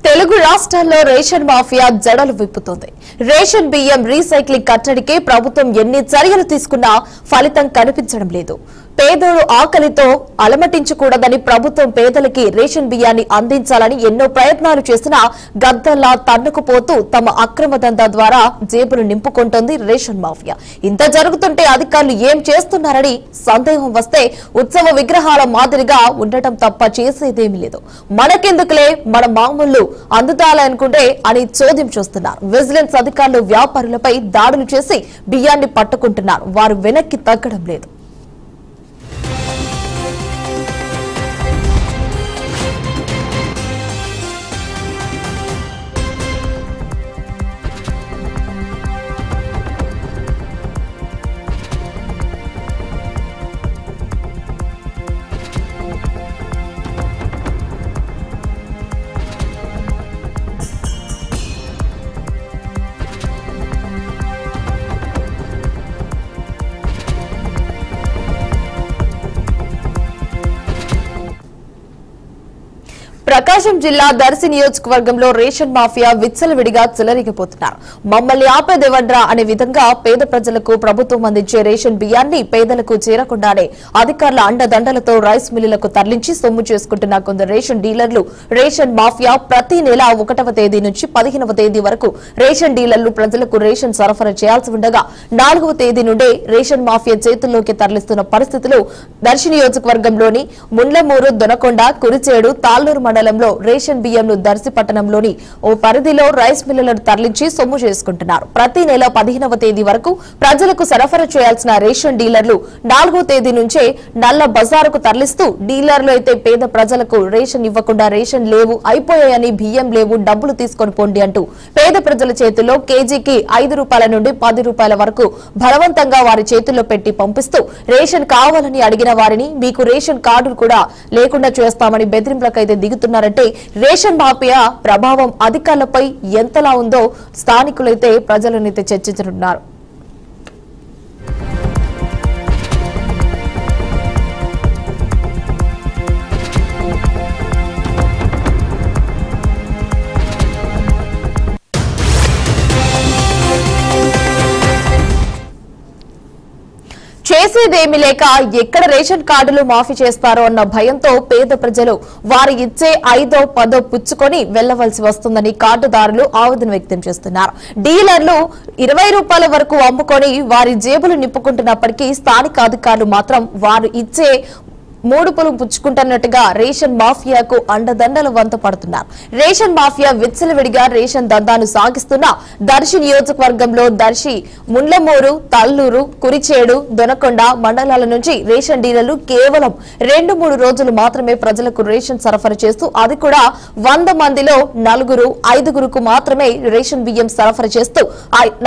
తెలుగు రాష్ట్రాల్లో ration mafia జడలు విప్పుతోంది. Ration బియ్యం రీసైక్లింగ్ కట్టడికి ప్రభుత్వం ఎన్ని చర్యలు తీసుకున్నా ఫలితం కనిపించడం లేదు. పేదలు ఆకలితో అలమటించకూడదని ప్రభుత్వం పేదలకి రేషన్ బియ్యాన్ని అందించాలని ఎన్నో ప్రయత్నాలు చేసినా గద్దల్లా తన్నుకుపోతూ తమ అక్రమ దందా ద్వారా జేబులు నింపుకుంటోంది రేషన్ మాఫియా. ఇంత జరుగుతుంటే అధికారులు ఏం చేస్తున్నారని సందేహం వస్తే ఉత్సవ విగ్రహాల మాదిరిగా ఉండటం తప్ప చేసేదేమీ లేదు. మనకెందుకులే మన మామూలు అందుతాలనుకుంటే అని చోద్యం చూస్తున్నారు. విజిలెన్స్ అధికారులు వ్యాపారులపై దాడులు చేసి బియ్యాన్ని పట్టుకుంటున్నారు. వారు వెనక్కి తగ్గడం లేదు. ప్రకాశం జిల్లా దర్శి నియోజకవర్గంలో రేషన్ మాఫియా విచ్చలవిడిగా చెలరిగిపోతున్నారు. మమ్మల్ని ఆపేదేవడ్రా అనే విధంగా పేద ప్రజలకు ప్రభుత్వం అందించే రేషన్ బియ్యాన్ని పేదలకు చేరకుండానే అధికారుల అండదండలతో రైస్ మిల్లులకు తరలించి సొమ్ము చేసుకుంటున్న కొందరు రేషన్ డీలర్లు రేషన్ మాఫియా ప్రతి నెల 1వ తేదీ నుంచి 15వ తేదీ వరకు రేషన్ డీలర్లు ప్రజలకు రేషన్ సరఫరా చేయాల్సి ఉండగా 4వ తేదీ నుండే రేషన్ మాఫియా చేతుల్లోకి తరలిస్తున్న పరిస్థితులు దర్శి నియోజకవర్గంలోని ముండ్లమూరు, దొనకొండ, కురిచేడు, తాళ్లూరు మండలంలో రేషన్ బియ్యంను దర్శి పట్టణంలోని ఓ పరిధిలో రైస్ మిల్లులను తరలించి సొమ్ము చేసుకుంటున్నారు. ప్రతి నెల 15వ తేదీ వరకు ప్రజలకు సరఫరా చేయాల్సిన రేషన్ డీలర్లు 4వ తేదీ నుంచే నల్ల బజారుకు తరలిస్తూ డీలర్లు అయితే పేద ప్రజలకు రేషన్ ఇవ్వకుండా రేషన్ లేవు, అయిపోయాయని, బియ్యం లేవు, డబ్బులు తీసుకొని పోండి అంటూ పేద ప్రజల చేతుల్లో కేజీకి 5 రూపాయల నుండి 10 రూపాయల వరకు బలవంతంగా వారి చేతుల్లో పెట్టి పంపిస్తూ రేషన్ కావాలని అడిగిన వారిని మీకు రేషన్ కార్డులు కూడా లేకుండా చేస్తామని బెదిరింపులకైతే దిగుతున్నారంటే రేషన్ మాఫియా ప్రభావం అధికారులపై ఎంతలా ఉందో స్థానికులైతే ప్రజలనైతే చర్చించనున్నారు. చేసేదేమీ లేక ఎక్కడ రేషన్ కార్డులు మాఫీ చేస్తారో అన్న భయంతో పేద ప్రజలు వారు ఇచ్చే 5దో 10దో పుచ్చుకొని వెళ్లవలసి వస్తుందని కార్డుదారులు ఆవేదన వ్యక్తం చేస్తున్నారు. డీలర్లు 20 రూపాయల వరకు అమ్ముకొని వారి జేబులు నింపుకుంటున్నప్పటికీ స్థానిక అధికారులు మాత్రం వారు ఇచ్చే 3 పొలం పుచ్చుకుంటున్నట్టుగా రేషన్ మాఫియాకు అండదండలు వంత పడుతున్నారు. రేషన్ మాఫియా విచ్చలవిడిగా రేషన్ దందాను సాగిస్తున్న దర్శి నియోజకవర్గంలో దర్శి, ముండ్లమూరు, తల్లూరు, కురిచేడు, దొనకొండ మండలాల నుంచి రేషన్ డీలర్లు కేవలం 2-3 రోజులు మాత్రమే ప్రజలకు రేషన్ సరఫరా చేస్తూ అది కూడా 100 మందిలో 4-5కు మాత్రమే రేషన్ బియ్యం సరఫరా చేస్తూ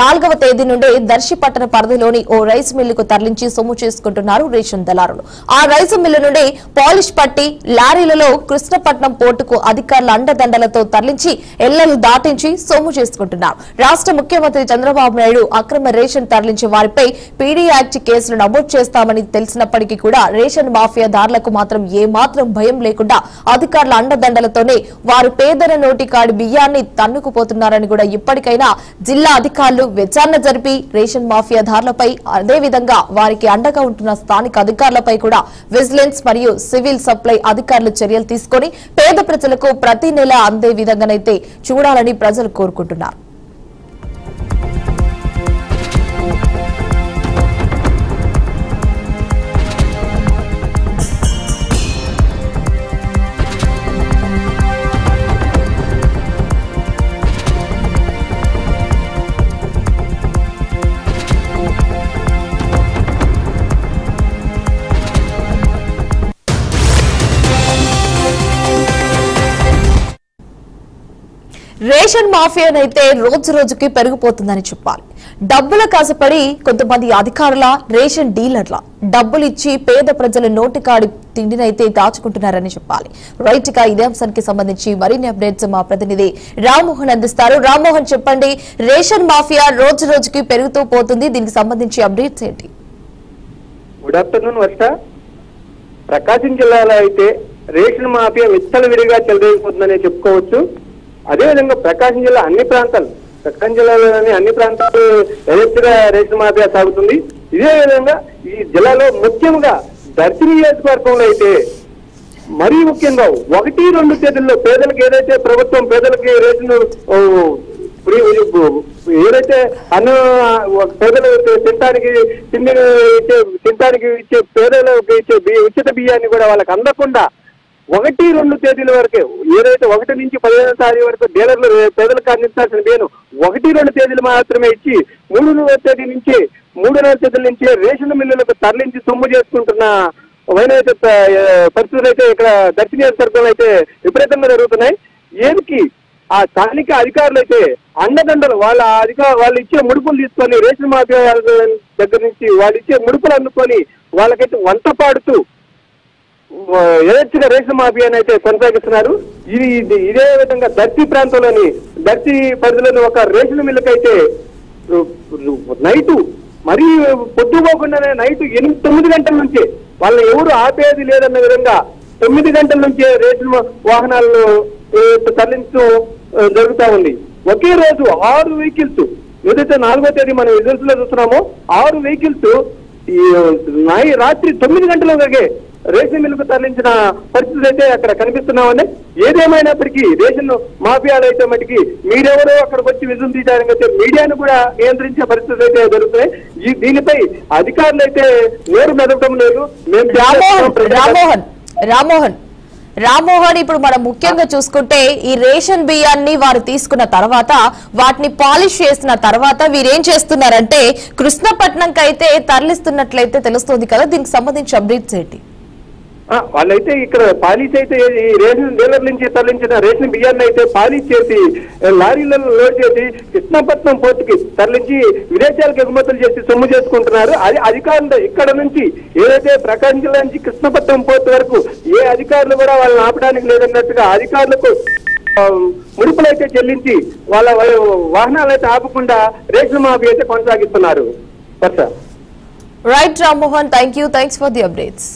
4వ తేదీ నుండే దర్శి పట్టణ పరిధిలోని ఓ రైస్ మిల్లుకు తరలించి సొమ్ము చేసుకుంటున్నారు రేషన్ దళారులు. ఆ రైస్ మిల్లు నుండి పాలిష్ పట్టి లారీలలో కృష్ణపట్నం పోర్టుకు అధికారుల అండదండలతో తరలించి ఎల్లలు దాటించి సొమ్ము చేసుకుంటున్నారు. రాష్ట్ర ముఖ్యమంత్రి చంద్రబాబు నాయుడు అక్రమ రేషన్ తరలించే వారిపై పీడీ యాక్ట్ కేసులు నమోదు చేస్తామని తెలిసినప్పటికీ కూడా రేషన్ మాఫియా దారులకు మాత్రం ఏమాత్రం భయం లేకుండా అధికారుల అండదండలతోనే వారు పేదల నోటి కాడి బియ్యాన్ని తన్నుకుపోతున్నారని కూడా ఇప్పటికైనా జిల్లా అధికారులు విచారణ జరిపి రేషన్ మాఫియా దారులపై అదేవిధంగా వారికి అండగా ఉంటున్న స్థానిక అధికారులపై కూడా విజిలెన్స్ మరియు సివిల్ సప్లై అధికారులు చర్యలు తీసుకొని పేద ప్రజలకు ప్రతి నెల అందే విధంగానైతే చూడాలని ప్రజలు కోరుకుంటున్నారు. రేషన్ మాఫియానైతే రోజు రోజుకి పెరిగిపోతుందని చెప్పాలి. డబ్బుల కాసపడి కొంతమంది అధికారుల, రేషన్ డీలర్ల డబ్బులు ఇచ్చి పేద ప్రజల నోటికాడి తిండినైతే దాచుకుంటున్నారని చెప్పాలి. రైట్ గా ఇదే అంశానికి సంబంధించి మరిన్ని అప్డేట్స్ మా ప్రతినిధి రామ్మోహన్ అందిస్తారు. రామ్మోహన్, చెప్పండి, రేషన్ మాఫియా రోజు రోజుకి పెరుగుతూ పోతుంది, దీనికి సంబంధించి అప్డేట్స్ ఏంటి? గుడ్ ఆఫ్టర్నూన్ వర్ష. ప్రకాశం జిల్లాలో అయితే రేషన్ మాఫియా విచ్చలవిడిగా చెలరేగిపోతుందనే చెప్పుకోవచ్చు. అదేవిధంగా ప్రకాశం జిల్లా ప్రకాశం జిల్లాలోని అన్ని ప్రాంతాలు యథేచ్ఛగా రేషన్ మాఫియా సాగుతుంది. ఇదే విధంగా ఈ జిల్లాలో ముఖ్యంగా దర్శి నియోజకవర్గంలో అయితే మరీ ముఖ్యంగా 1-2 తేదీల్లో పేదలకు ఏదైతే ప్రభుత్వం పేదలకి రేషన్ ఏదైతే పేదలు తినడానికి ఇచ్చే పేదలకు ఇచ్చే ఉచిత బియ్యాన్ని కూడా వాళ్ళకి అందకుండా 1-2 తేదీల వరకే ఏదైతే 1 నుంచి 15వ తారీఖు వరకు డీలర్లు పేదలకు అందించాల్సిన బియ్యం 1-2 తేదీలు మాత్రమే ఇచ్చి 3వ తేదీ నుంచి 3వ తేదీల నుంచి రేషన్ మిల్లులకు తరలించి సొమ్ము చేసుకుంటున్న వైనైతే పరిస్థితులు అయితే ఇక్కడ దర్శి నియోజకవర్గంలో అయితే విపరీతంగా జరుగుతున్నాయి. ఏమికి ఆ స్థానిక అధికారులు అయితే అండదండలు వాళ్ళు ఇచ్చే ముడుపులు తీసుకొని రేషన్ మాఫియా దగ్గర నుంచి వాళ్ళు ఇచ్చే ముడుపులు అందుకొని వాళ్ళకైతే వంట పాడుతూ యథేచ్ఛగా రేషన్ మాఫియాని అయితే కొనసాగిస్తున్నారు. ఇదే విధంగా దర్శి ప్రాంతంలోని దర్శి పరిధిలోని ఒక రేషన్ మిల్లుకైతే నైటు మరీ పొద్దుపోకుండానే నైటు 8-9 గంటల నుంచి వాళ్ళని ఎవరు ఆపేది లేదన్న విధంగా 9 గంటల నుంచే రేషన్ వాహనాలను తరలించడం జరుగుతూ ఉంది. ఒకే రోజు 6 వెహికల్స్ ఏదైతే 4వ తేదీ మనం రిజల్ట్స్ లో చూస్తున్నామో 6 వెహికల్స్ రాత్రి 9 గంటలకే రేషన్ మిల్లుకు తరలించిన పరిస్థితులు అయితే అక్కడ కనిపిస్తున్నామని. ఏదేమైనప్పటికీ రేషన్ మాఫియాలు అయితే మటుకి మీరెవరో అక్కడికి వచ్చి విజయం తీయడానికి అయితే మీడియాను కూడా నియంత్రించే పరిస్థితులు అయితే జరుగుతున్నాయి. దీనిపై అధికారులు అయితే నేరు మెదపడం లేదు. రామ్మోహన్ ఇప్పుడు మనం ముఖ్యంగా చూసుకుంటే ఈ రేషన్ బియ్యాన్ని వారు తీసుకున్న తర్వాత వాటిని పాలిష్ చేసిన తర్వాత వీరేం చేస్తున్నారంటే కృష్ణపట్నంకి అయితే తరలిస్తున్నట్లయితే తెలుస్తుంది కదా, దీనికి సంబంధించి అప్డేట్స్ ఏంటి? వాళ్ళైతే ఇక్కడ పాలిష్ అయితే ఈ రేషన్ డీలర్ నుంచి తరలించిన రేషన్ బియ్యాన్ని అయితే పాలిష్ చేసి లారీలను లోడ్ చేసి కృష్ణపట్నం పోర్టుకి తరలించి విదేశాలకు ఎగుమతులు చేసి సొమ్ము చేసుకుంటున్నారు. అది అధికారులు ఇక్కడ నుంచి ఏదైతే ప్రకాశం జిల్లా నుంచి కృష్ణపట్నం పోర్టు వరకు ఏ అధికారులు కూడా వాళ్ళని ఆపడానికి లేదన్నట్టుగా అధికారులకు ముడుపులు అయితే చెల్లించి వాళ్ళ వాహనాలు అయితే ఆపకుండా రేషన్ మాఫీ అయితే కొనసాగిస్తున్నారు. Right Rammohan, thanks for the updates.